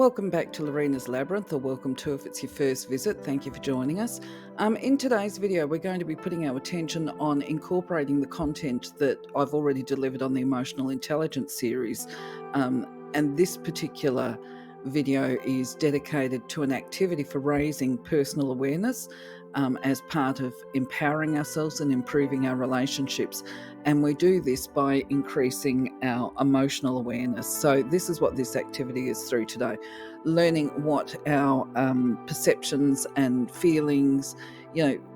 Welcome back to Lorena's Labyrinth, or welcome to if it's your first visit. Thank you for joining us. In today's video, we're going to be putting our attention on incorporating the content that I've already delivered on the Emotional Intelligence series. And this particular video is dedicated to an activity for raising personal awareness as part of empowering ourselves and improving our relationships. And we do this by increasing our emotional awareness. So this is what this activity is through today, learning what our perceptions and feelings,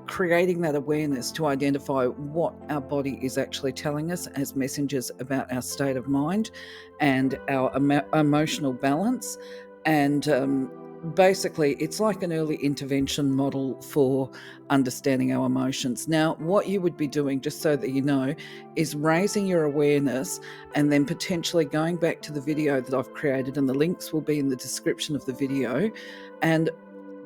creating that awareness to identify what our body is actually telling us as messengers about our state of mind and our emotional balance. And basically, it's like an early intervention model for understanding our emotions. Now, what you would be doing, just so that you know, is raising your awareness and then potentially going back to the video that I've created, and the links will be in the description of the video, and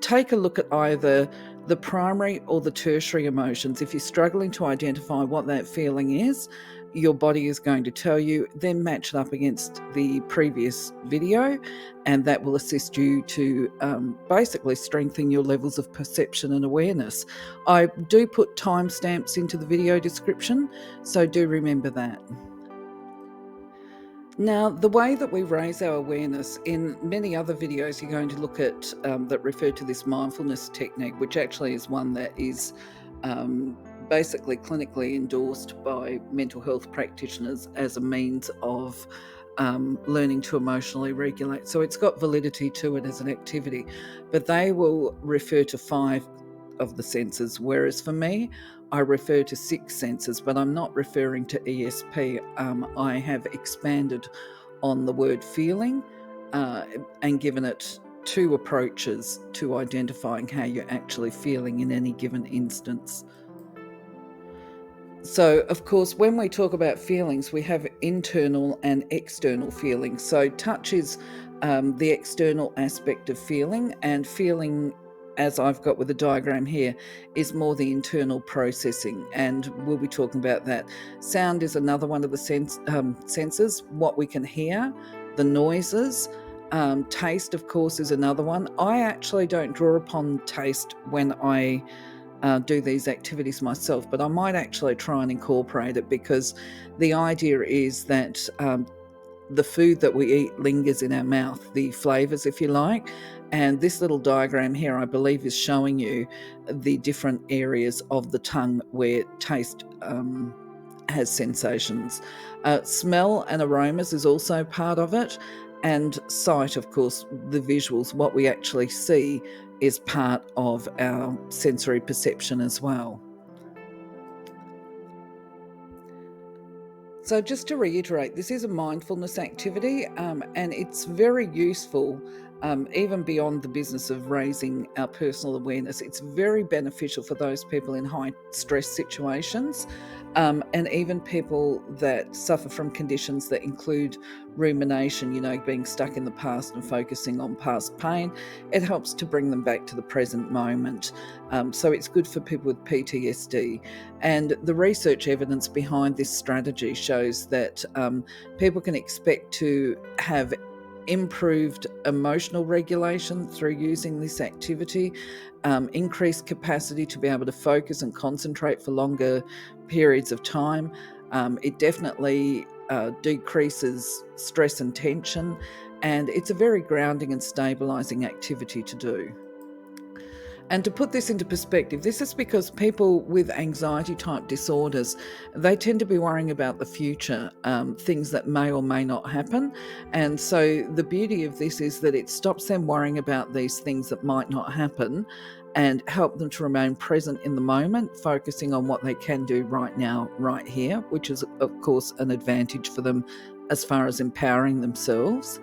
take a look at either the primary or the tertiary emotions. If you're struggling to identify what that feeling is, your body is going to tell you, then match it up against the previous video, and that will assist you to basically strengthen your levels of perception and awareness. I do put timestamps into the video description, so do remember that. Now, the way that we raise our awareness, in many other videos you're going to look at that refer to this mindfulness technique, which actually is one that is basically clinically endorsed by mental health practitioners as a means of learning to emotionally regulate. So it's got validity to it as an activity, but they will refer to 5 of the senses, whereas for me, I refer to 6 senses, but I'm not referring to ESP. I have expanded on the word feeling and given it 2 approaches to identifying how you're actually feeling in any given instance. So, of course, when we talk about feelings, we have internal and external feelings. So touch is the external aspect of feeling, and feeling, as I've got with the diagram here, is more the internal processing, and we'll be talking about that. Sound is another one of the senses, what we can hear, the noises. Taste, of course, is another one. I actually don't draw upon taste when I do these activities myself, but I might actually try and incorporate it, because the idea is that the food that we eat lingers in our mouth, the flavors, if you like. And this little diagram here, I believe, is showing you the different areas of the tongue where taste has sensations. Smell and aromas is also part of it. And sight, of course, the visuals, what we actually see, is part of our sensory perception as well. So just to reiterate, this is a mindfulness activity, and it's very useful, even beyond the business of raising our personal awareness. It's very beneficial for those people in high stress situations, and even people that suffer from conditions that include rumination, being stuck in the past and focusing on past pain. It helps to bring them back to the present moment. So it's good for people with PTSD. And the research evidence behind this strategy shows that people can expect to have improved emotional regulation through using this activity, increased capacity to be able to focus and concentrate for longer periods of time. It definitely decreases stress and tension, and it's a very grounding and stabilizing activity to do. And to put this into perspective, this is because people with anxiety type disorders, they tend to be worrying about the future, things that may or may not happen. And so the beauty of this is that it stops them worrying about these things that might not happen, and help them to remain present in the moment, focusing on what they can do right now, right here, which is, of course, an advantage for them as far as empowering themselves.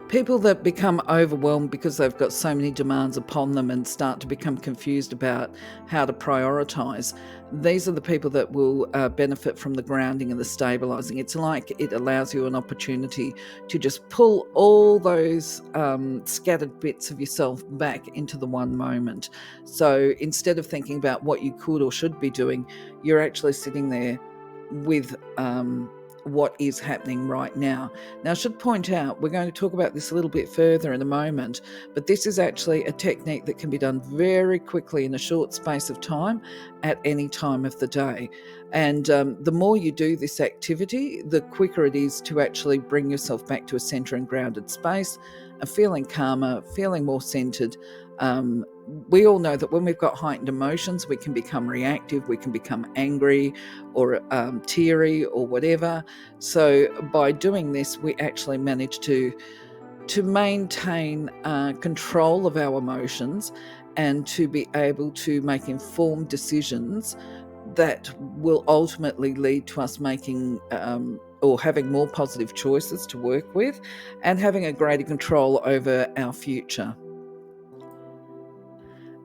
People that become overwhelmed because they've got so many demands upon them and start to become confused about how to prioritise, these are the people that will benefit from the grounding and the stabilising. It's like it allows you an opportunity to just pull all those scattered bits of yourself back into the one moment. So instead of thinking about what you could or should be doing, you're actually sitting there with what is happening right now. Now, I should point out, we're going to talk about this a little bit further in a moment, but this is actually a technique that can be done very quickly in a short space of time at any time of the day. And the more you do this activity, the quicker it is to actually bring yourself back to a center and grounded space, feeling calmer, feeling more centered. We all know that when we've got heightened emotions, we can become reactive, we can become angry or teary or whatever. So by doing this, we actually manage to maintain control of our emotions and to be able to make informed decisions that will ultimately lead to us making or having more positive choices to work with and having a greater control over our future.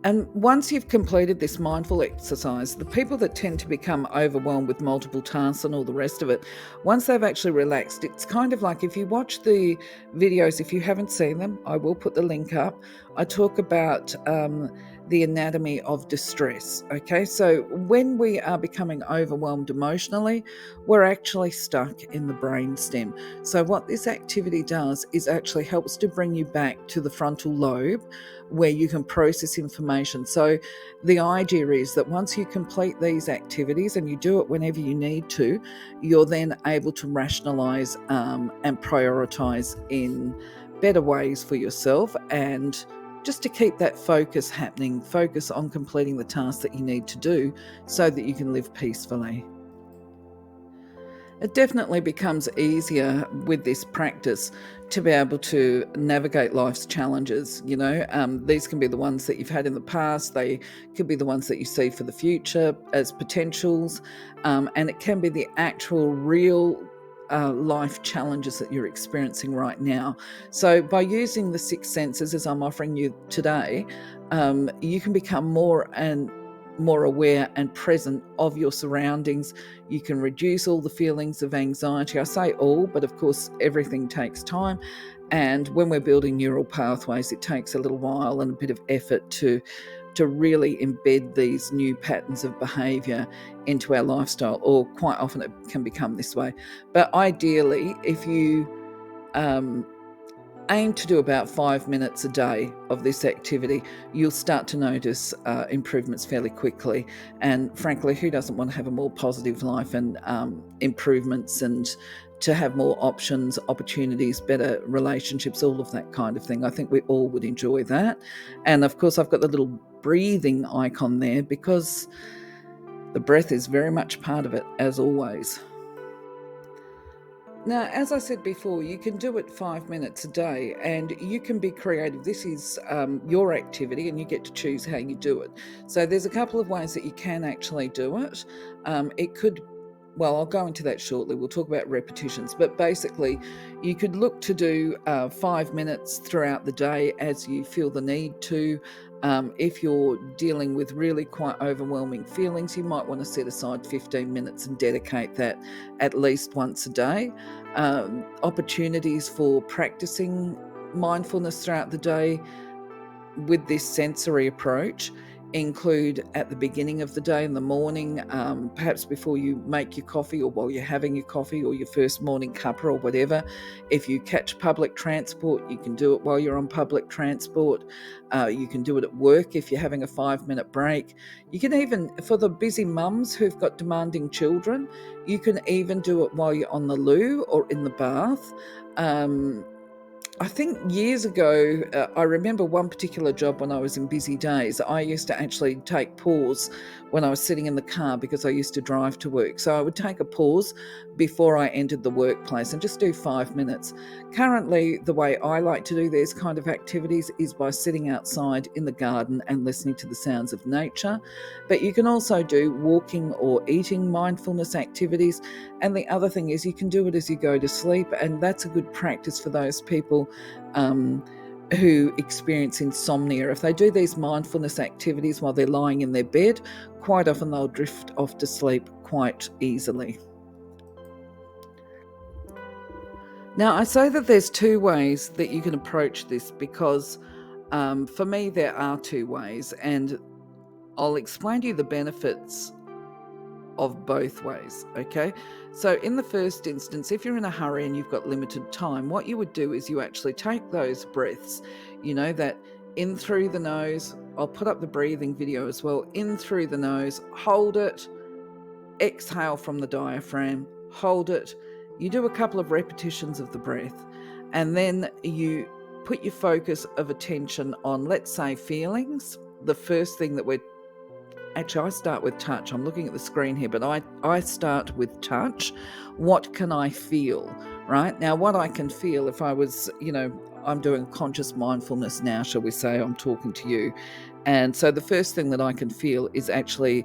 And once you've completed this mindful exercise, the people that tend to become overwhelmed with multiple tasks and all the rest of it, once they've actually relaxed, it's kind of like if you watch the videos, if you haven't seen them, I will put the link up. I talk about the anatomy of distress. Okay, so when we are becoming overwhelmed emotionally, we're actually stuck in the brain stem. So what this activity does is actually helps to bring you back to the frontal lobe where you can process information. So the idea is that once you complete these activities, and you do it whenever you need to, you're then able to rationalize and prioritize in better ways for yourself, and just to keep that focus happening, focus on completing the tasks that you need to do so that you can live peacefully. It definitely becomes easier with this practice to be able to navigate life's challenges. These can be the ones that you've had in the past, they could be the ones that you see for the future as potentials, and it can be the actual real life challenges that you're experiencing right now. So by using the six senses as I'm offering you today, you can become more aware and present of your surroundings. You can reduce all the feelings of anxiety. I say all, but of course everything takes time, and when we're building neural pathways, it takes a little while and a bit of effort to really embed these new patterns of behavior into our lifestyle, or quite often it can become this way. But ideally, if you aim to do about 5 minutes a day of this activity, you'll start to notice improvements fairly quickly. And frankly, who doesn't want to have a more positive life and improvements, and to have more options, opportunities, better relationships, all of that kind of thing? I think we all would enjoy that. And of course, I've got the little breathing icon there because the breath is very much part of it, as always. Now, as I said before, you can do it 5 minutes a day and you can be creative. This is your activity and you get to choose how you do it. So there's a couple of ways that you can actually do it. It could, well, I'll go into that shortly. We'll talk about repetitions, but basically you could look to do 5 minutes throughout the day as you feel the need to. If you're dealing with really quite overwhelming feelings, you might want to set aside 15 minutes and dedicate that at least once a day. Opportunities for practicing mindfulness throughout the day with this sensory approach include at the beginning of the day in the morning, perhaps before you make your coffee or while you're having your coffee or your first morning cuppa or whatever. If you catch public transport, you can do it while you're on public transport. You can do it at work if you're having a 5-minute break. You can even, for the busy mums who've got demanding children, you can even do it while you're on the loo or in the bath. I think years ago, I remember one particular job when I was in busy days. I used to actually take pause when I was sitting in the car because I used to drive to work. So I would take a pause before I entered the workplace and just do 5 minutes. Currently, the way I like to do these kind of activities is by sitting outside in the garden and listening to the sounds of nature. But you can also do walking or eating mindfulness activities. And the other thing is you can do it as you go to sleep. And that's a good practice for those people who experience insomnia. If they do these mindfulness activities while they're lying in their bed, quite often they'll drift off to sleep quite easily. Now, I say that there's two ways that you can approach this because for me there are two ways, and I'll explain to you the benefits of both ways, okay? So in the first instance, if you're in a hurry and you've got limited time, what you would do is you actually take those breaths, that in through the nose. I'll put up the breathing video as well. In through the nose, hold it, exhale from the diaphragm, hold it. You do a couple of repetitions of the breath, and then you put your focus of attention on, let's say, feelings. The first thing that I start with touch. I'm looking at the screen here, but I start with touch. What can I feel, right? Now, what I can feel if I was, I'm doing conscious mindfulness now, shall we say, I'm talking to you. And so the first thing that I can feel is actually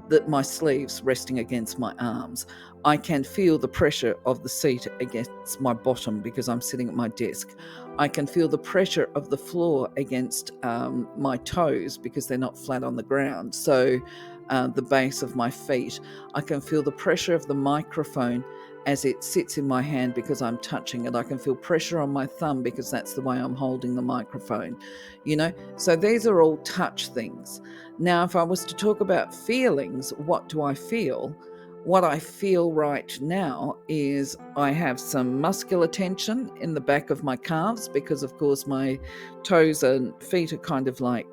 that my sleeves resting against my arms. I can feel the pressure of the seat against my bottom because I'm sitting at my desk. I can feel the pressure of the floor against my toes because they're not flat on the ground. So the base of my feet. I can feel the pressure of the microphone as it sits in my hand because I'm touching it. I can feel pressure on my thumb because that's the way I'm holding the microphone. So these are all touch things. Now, if I was to talk about feelings, what do I feel? What I feel right now is I have some muscular tension in the back of my calves because, of course, my toes and feet are kind of like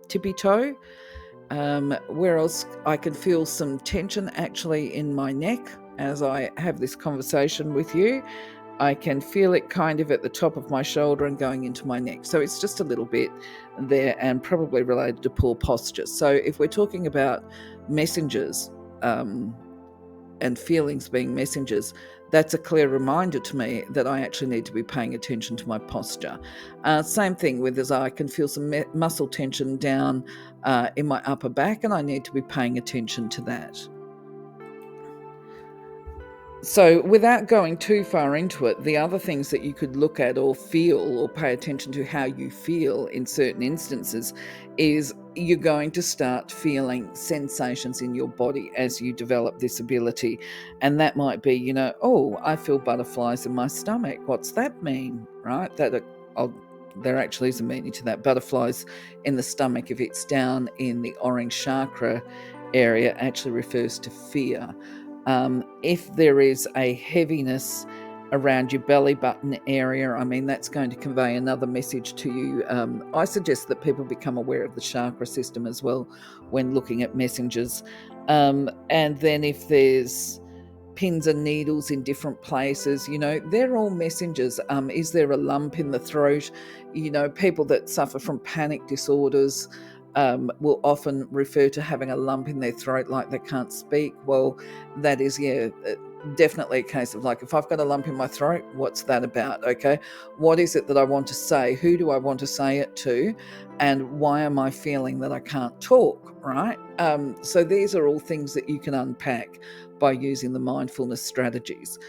tippy toe. Where else I can feel some tension actually in my neck as I have this conversation with you. I can feel it kind of at the top of my shoulder and going into my neck. So it's just a little bit there and probably related to poor posture. So if we're talking about messengers and feelings being messengers, that's a clear reminder to me that I actually need to be paying attention to my posture. Same thing with as I can feel some muscle tension down in my upper back, and I need to be paying attention to that. So without going too far into it, the other things that you could look at or feel or pay attention to how you feel in certain instances is you're going to start feeling sensations in your body as you develop this ability. And that might be, oh, I feel butterflies in my stomach. What's that mean? Right? There actually is a meaning to that. Butterflies in the stomach, if it's down in the orange chakra area, actually refers to fear. If there is a heaviness around your belly button area, that's going to convey another message to you. I suggest that people become aware of the chakra system as well when looking at messengers. And then if there's pins and needles in different places, they're all messengers. Is there a lump in the throat? People that suffer from panic disorders will often refer to having a lump in their throat, like they can't speak. Well, that is, definitely a case of like, if I've got a lump in my throat, what's that about? Okay, what is it that I want to say? Who do I want to say it to? And why am I feeling that I can't talk? Right? So these are all things that you can unpack by using the mindfulness strategies.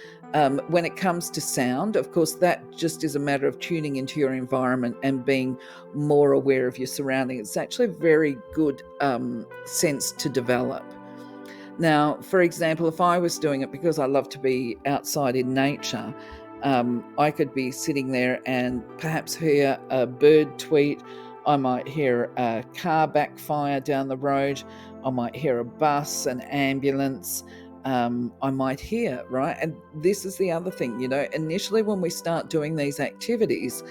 When it comes to sound, of course, that just is a matter of tuning into your environment and being more aware of your surroundings. It's actually a very good sense to develop. Now, for example, if I was doing it because I love to be outside in nature, I could be sitting there and perhaps hear a bird tweet. I might hear a car backfire down the road. I might hear a bus, an ambulance. I might hear, right? And this is the other thing, initially when we start doing these activities,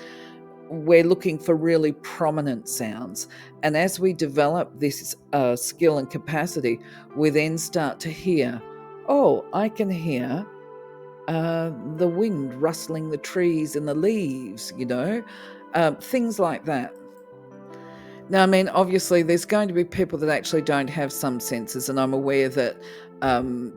we're looking for really prominent sounds. And as we develop this skill and capacity, we then start to hear, oh, I can hear the wind rustling the trees and the leaves, things like that. Now, obviously, there's going to be people that actually don't have some senses, and I'm aware that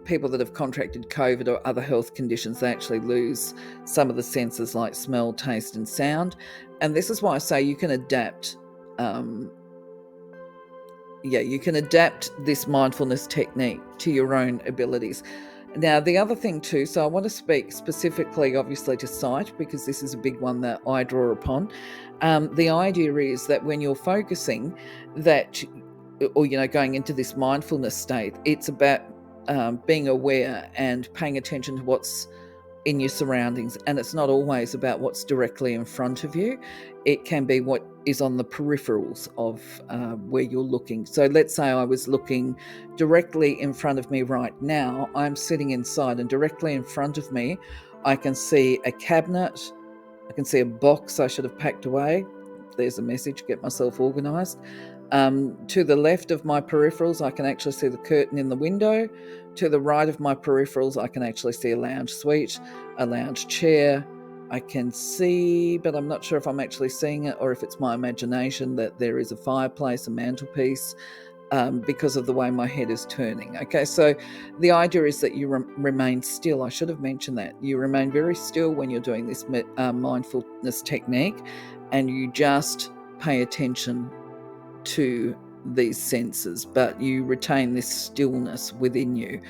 people that have contracted COVID or other health conditions, they actually lose some of the senses like smell, taste, and sound. And this is why I say you can adapt. You can adapt this mindfulness technique to your own abilities. Now, the other thing too, so I want to speak specifically, obviously, to sight, because this is a big one that I draw upon. The idea is that when you're focusing going into this mindfulness state, it's about being aware and paying attention to what's in your surroundings. And it's not always about what's directly in front of you. It can be what is on the peripherals of where you're looking. So let's say I was looking directly in front of me right now. I'm sitting inside, and directly in front of me, I can see a cabinet. I can see a box I should have packed away. There's a message, get myself organised. To the left of my peripherals, I can actually see the curtain in the window. To the right of my peripherals, I can actually see a lounge suite, a lounge chair. I can see, but I'm not sure if I'm actually seeing it or if it's my imagination, that there is a fireplace, a mantelpiece, because of the way my head is turning. Okay, so the idea is that you remain still. I should have mentioned that. You remain very still when you're doing this mindfulness technique, and you just pay attention to these senses, but you retain this stillness within you.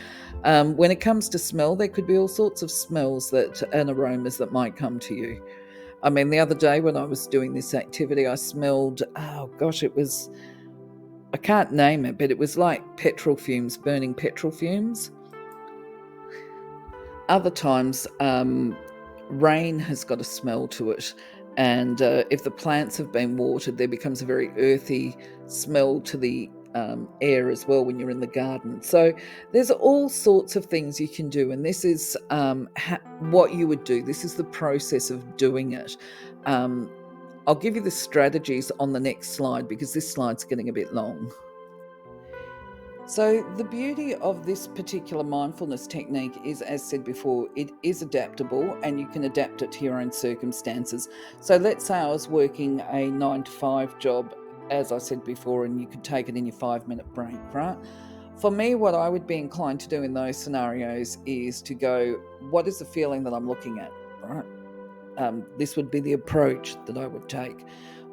When it comes to smell, there could be all sorts of smells and aromas that might come to you. I mean, the other day when I was doing this activity, I smelled, oh gosh, I can't name it, but it was like petrol fumes, burning petrol fumes. Other times, rain has got a smell to it. And if the plants have been watered, there becomes a very earthy smell to the air as well when you're in the garden. So there's all sorts of things you can do. And this is what you would do. This is the process of doing it. I'll give you the strategies on the next slide because this slide's getting a bit long. So the beauty of this particular mindfulness technique is, as said before, it is adaptable and you can adapt it to your own circumstances. So let's say I was working a 9-to-5 job, as I said before, and you could take it in your 5-minute break, right? For me, what I would be inclined to do in those scenarios is to go, what is the feeling that I'm looking at, right? This would be the approach that I would take.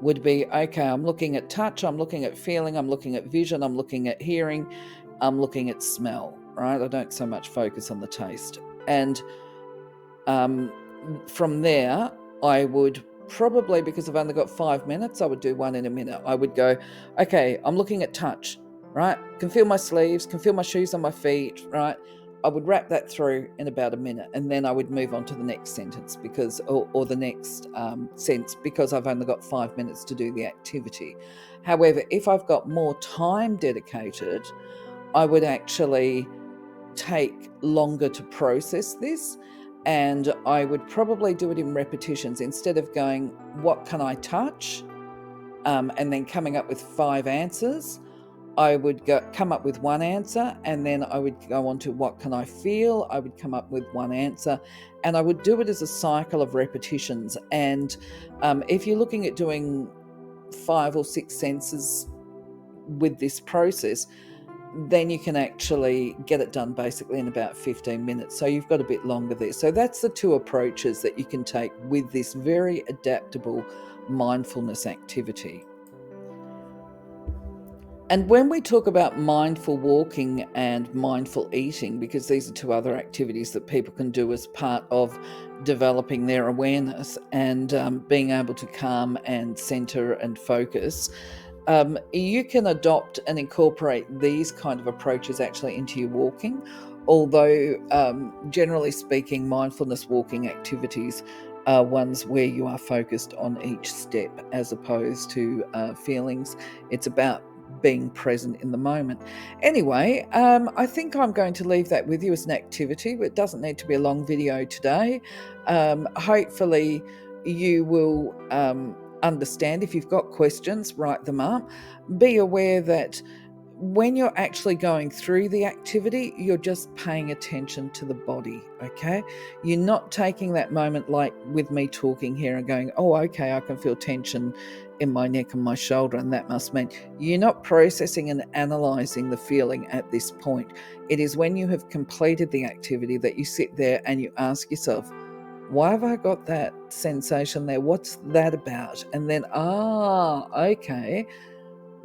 Would be, okay, I'm looking at touch, I'm looking at feeling, I'm looking at vision, I'm looking at hearing, I'm looking at smell, right? I don't so much focus on the taste. And from there, I would probably, because I've only got 5 minutes, I would do one in a minute. I would go, okay, I'm looking at touch, right? Can feel my sleeves, can feel my shoes on my feet, right? I would wrap that through in about a minute, and then I would move on to the next sentence or the next sense, because I've only got 5 minutes to do the activity. However, if I've got more time dedicated, I would actually take longer to process this, and I would probably do it in repetitions instead of going, what can I touch? And then coming up with 5 answers. I would come up with one answer, and then I would go on to what can I feel? I would come up with one answer, and I would do it as a cycle of repetitions. And if you're looking at doing 5 or 6 senses with this process, then you can actually get it done basically in about 15 minutes. So you've got a bit longer there. So that's the 2 approaches that you can take with this very adaptable mindfulness activity. And when we talk about mindful walking and mindful eating, because these are 2 other activities that people can do as part of developing their awareness and being able to calm and center and focus, you can adopt and incorporate these kind of approaches actually into your walking. Although, generally speaking, mindfulness walking activities are ones where you are focused on each step as opposed to feelings. It's about being present in the moment. Anyway, I think I'm going to leave that with you as an activity. It doesn't need to be a long video today. Hopefully you will understand. If you've got questions, write them up. Be aware that when you're actually going through the activity, you're just paying attention to the body, okay? You're not taking that moment like with me talking here and going, oh, okay, I can feel tension in my neck and my shoulder, and that must mean you're not processing and analysing the feeling at this point. It is when you have completed the activity that you sit there and you ask yourself, why have I got that sensation there? What's that about? And then, okay,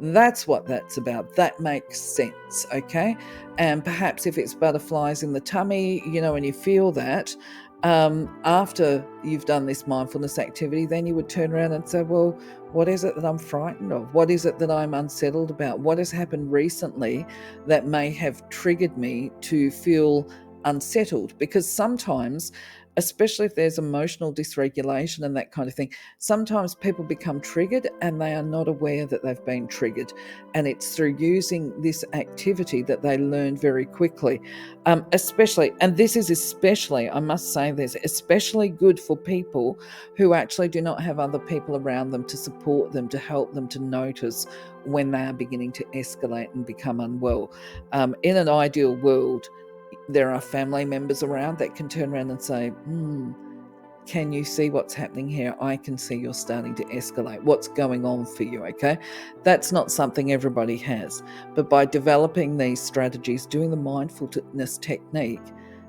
that's what that's about. That makes sense, okay? And perhaps if it's butterflies in the tummy, and you feel that, after you've done this mindfulness activity, then you would turn around and say, well, what is it that I'm frightened of? What is it that I'm unsettled about? What has happened recently that may have triggered me to feel unsettled? Because sometimes especially if there's emotional dysregulation and that kind of thing. Sometimes people become triggered and they are not aware that they've been triggered. And it's through using this activity that they learn very quickly. Especially, and this is especially, I must say this, especially good for people who actually do not have other people around them to support them, to help them to notice when they are beginning to escalate and become unwell. In an ideal world, there are family members around that can turn around and say, can you see what's happening here? I can see you're starting to escalate. What's going on for you? Okay. That's not something everybody has. But by developing these strategies, doing the mindfulness technique,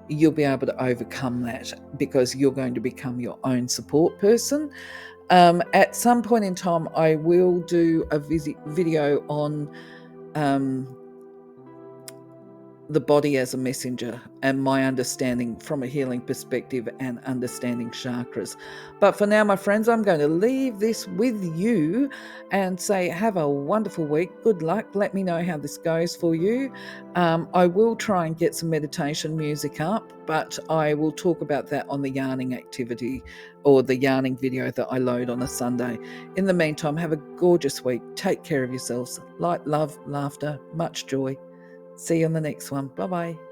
you'll be able to overcome that because you're going to become your own support person. At some point in time, I will do a video on the body as a messenger and my understanding from a healing perspective and understanding chakras. But for now, my friends, I'm going to leave this with you and say, have a wonderful week. Good luck. Let me know how this goes for you. I will try and get some meditation music up, but I will talk about that on the yarning activity or the yarning video that I load on a Sunday. In the meantime, have a gorgeous week. Take care of yourselves. Light, love, laughter, much joy. See you on the next one. Bye-bye.